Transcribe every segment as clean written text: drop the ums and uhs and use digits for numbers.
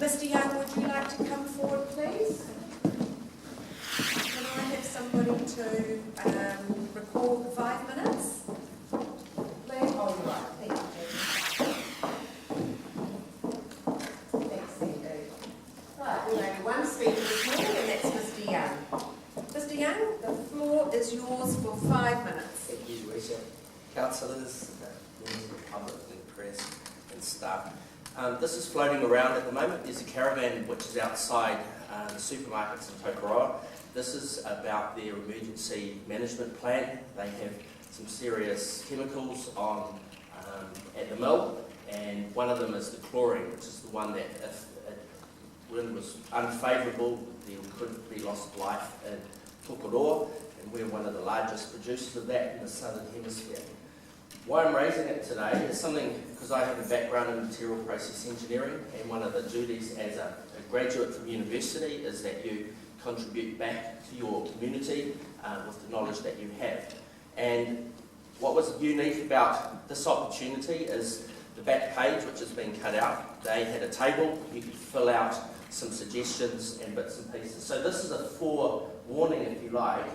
Mr. Young, would you like to come forward, please? Can I have somebody to record 5 minutes? Please hold you up. Thank you. Thanks, Sandy. Right, we have one speaker this morning, and that's Mr. Young. Mr. Young, the floor is yours for 5 minutes. Thank you, Lisa. Councillors, members of the public and press and staff. This is floating around at the moment. There's a caravan which is outside the supermarkets in Tokoroa. This is about their emergency management plan. They have some serious chemicals on at the mill, and one of them is the chlorine, which is the one that if wind was unfavourable, there could be loss of life in Tokoroa, and we're one of the largest producers of that in the southern hemisphere. Why I'm raising it today is something, because I have a background in material process engineering, and one of the duties as a graduate from university is that you contribute back to your community with the knowledge that you have. And what was unique about this opportunity is the back page, which has been cut out. They had a table, you could fill out some suggestions and bits and pieces. So this is a forewarning, if you like,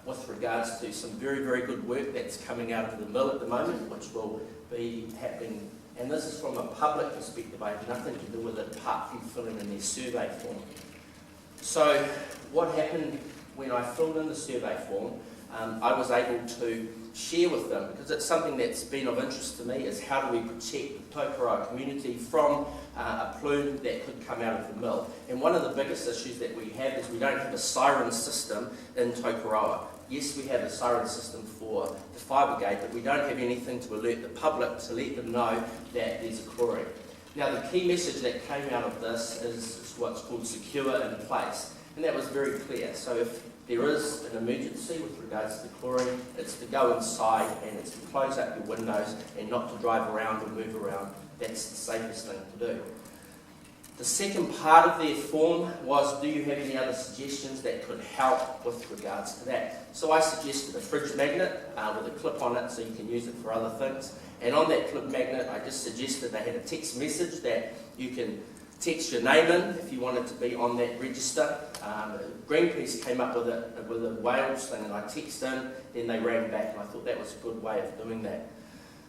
with regards to some very, very good work that's coming out of the mill at the moment, which will be happening. And this is from a public perspective. I have nothing to do with it apart from filling in their survey form. So what happened when I filled in the survey form, I was able to share with them, because it's something that's been of interest to me, is how do we protect the Tokoroa community from a plume that could come out of the mill. And one of the biggest issues that we have is we don't have a siren system in Tokoroa. Yes, we have a siren system for the fire brigade, but we don't have anything to alert the public to let them know that there's a chlorine. Now, the key message that came out of this is what's called secure in place, and that was very clear. So if there is an emergency with regards to the chlorine, it's to go inside and it's to close up your windows and not to drive around or move around. That's the safest thing to do. The second part of their form was, do you have any other suggestions that could help with regards to that? So I suggested a fridge magnet with a clip on it so you can use it for other things. And on that clip magnet, I just suggested they had a text message that you can text your name in if you wanted to be on that register. Greenpeace came up with a Wales thing, and I texted in, then they rang back, and I thought that was a good way of doing that.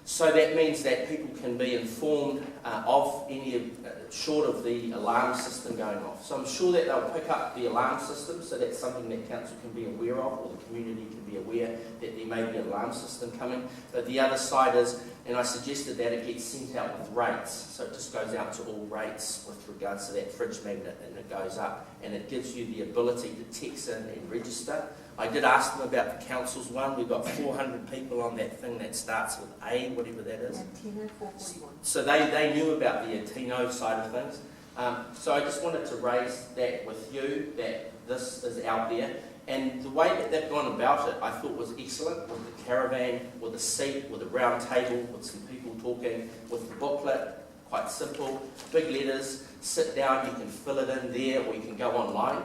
So that means that people can be informed of any, short of the alarm system going off. So I'm sure that they'll pick up the alarm system, so that's something that council can be aware of, or the community can be aware that there may be an alarm system coming. But the other side is, and I suggested that it gets sent out with rates, so it just goes out to all rates with regards to that fridge magnet, and it goes up, and it gives you the ability to text in and register. I did ask them about the council's one. We've got 400 people on that thing that starts with A, whatever that is. Antino 441. So they knew about the Antino side of things. So I just wanted to raise that with you, that this is out there. And the way that they've gone about it, I thought was excellent, with the caravan, with a seat, with a round table, with some people talking, with the booklet, quite simple, big letters, sit down, you can fill it in there, or you can go online.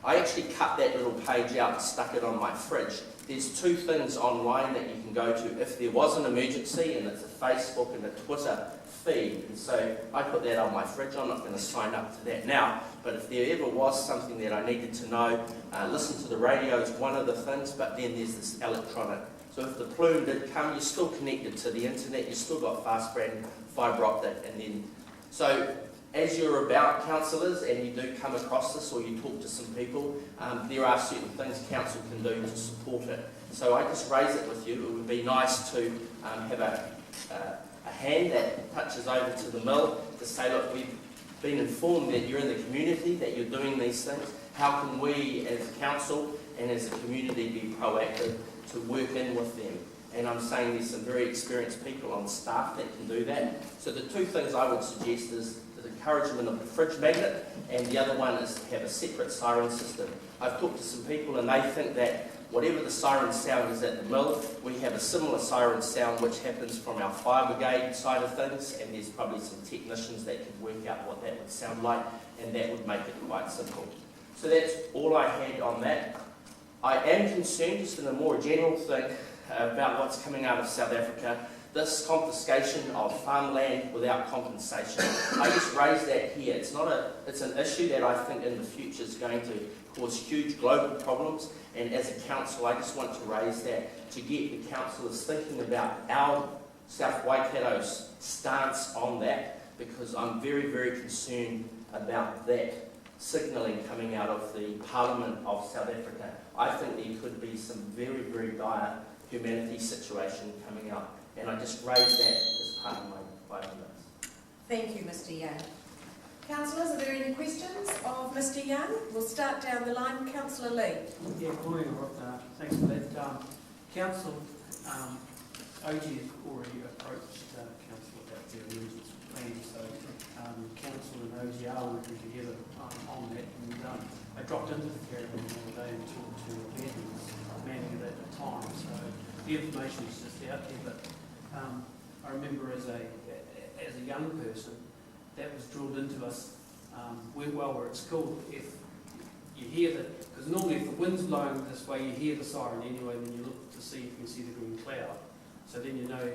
I actually cut that little page out and stuck it on my fridge. There's 2 things online that you can go to if there was an emergency, and it's a Facebook and a Twitter feed. And so I put that on my fridge. I'm not going to sign up to that now, but if there ever was something that I needed to know, listen to the radio is one of the things, but then there's this electronic. So if the plume did come, you're still connected to the internet, you've still got fast brand fibre optic, and then so as you're about, councillors, and you do come across this or you talk to some people, there are certain things council can do to support it. So I just raise it with you. It would be nice to have a hand that touches over to the mill to say, look, we've been informed that you're in the community, that you're doing these things. How can we as a council and as a community be proactive to work in with them? And I'm saying there's some very experienced people on staff that can do that. So the 2 things I would suggest is the encouragement of the fridge magnet, and the other one is to have a separate siren system. I've talked to some people and they think that whatever the siren sound is at the mill, we have a similar siren sound which happens from our fire brigade side of things, and there's probably some technicians that can work out what that would sound like, and that would make it quite simple. So that's all I had on that. I am concerned, just in a more general thing, about what's coming out of South Africa. this confiscation of farmland without compensation. I just raised that here. It's an issue that I think in the future is going to cause huge global problems, and as a council I just want to raise that to get the councillors thinking about our South Waikato's stance on that, because I'm very, very concerned about that signalling coming out of the Parliament of South Africa. I think there could be some very, very dire humanity situation coming up, and I just raised that as part of my 5 minutes. Thank you, Mr. Young. Councillors, are there any questions of Mr. Young? We'll start down the line. Councillor Lee. Yeah, good morning. Thanks for that. Council, OG has already approached Council about their emergency plan, so Council and OG are working together on that. And I dropped into the caravan the other day and talked to Ben, who was manning it at the time, so the information is just out there. But I remember as a young person, that was drilled into us while we're at school. If you hear that, because normally if the wind's blowing this way, you hear the siren anyway, when you look to see, you can see the green cloud. So then you know,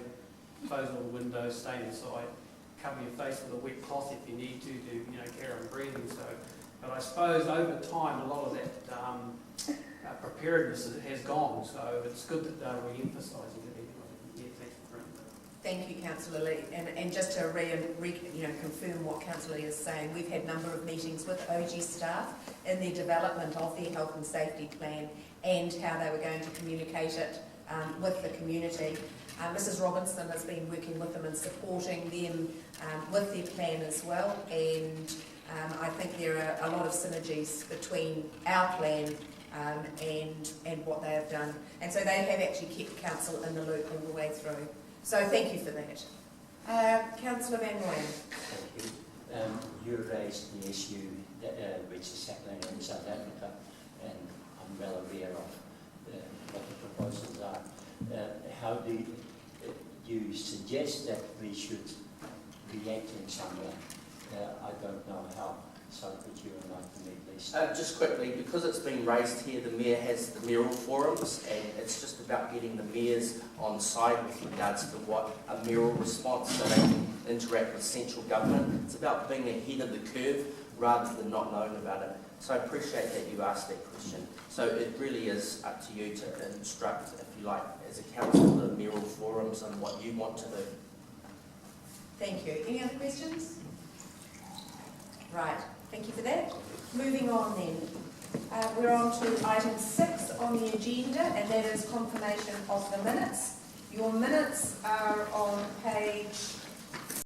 close all the windows, stay inside, cover your face with a wet cloth if you need to carry on breathing. So, but I suppose over time, a lot of that preparedness has gone. So it's good that they're re-emphasising it anyway. Yeah, thanks for bringing that. Thank you, Councillor Lee. And just to confirm what Councillor Lee is saying, we've had a number of meetings with OG staff in the development of their health and safety plan and how they were going to communicate it with the community. Mrs Robinson has been working with them and supporting them with their plan as well, and I think there are a lot of synergies between our plan and what they have done. And so they have actually kept Council in the loop all the way through. So thank you for that. Councillor Van Rooyen. Thank you. You raised the issue which is happening in South Africa, and I'm well aware of what the proposals are. How do you suggest that we should react in some way? I don't know how, so could you enlighten me, please? Just quickly, because it's been raised here, the Mayor has the mayoral forums, and it's just about getting the mayors on side with regards to what a mayoral response, so they can interact with central government. It's about being ahead of the curve rather than not knowing about it. So I appreciate that you asked that question. So it really is up to you to instruct, if you like, as a council, the mayoral forums on what you want to do. Thank you. Any other questions? Right. Thank you for that. Moving on then. We're on to item 6 on the agenda, and that is confirmation of the minutes. Your minutes are on page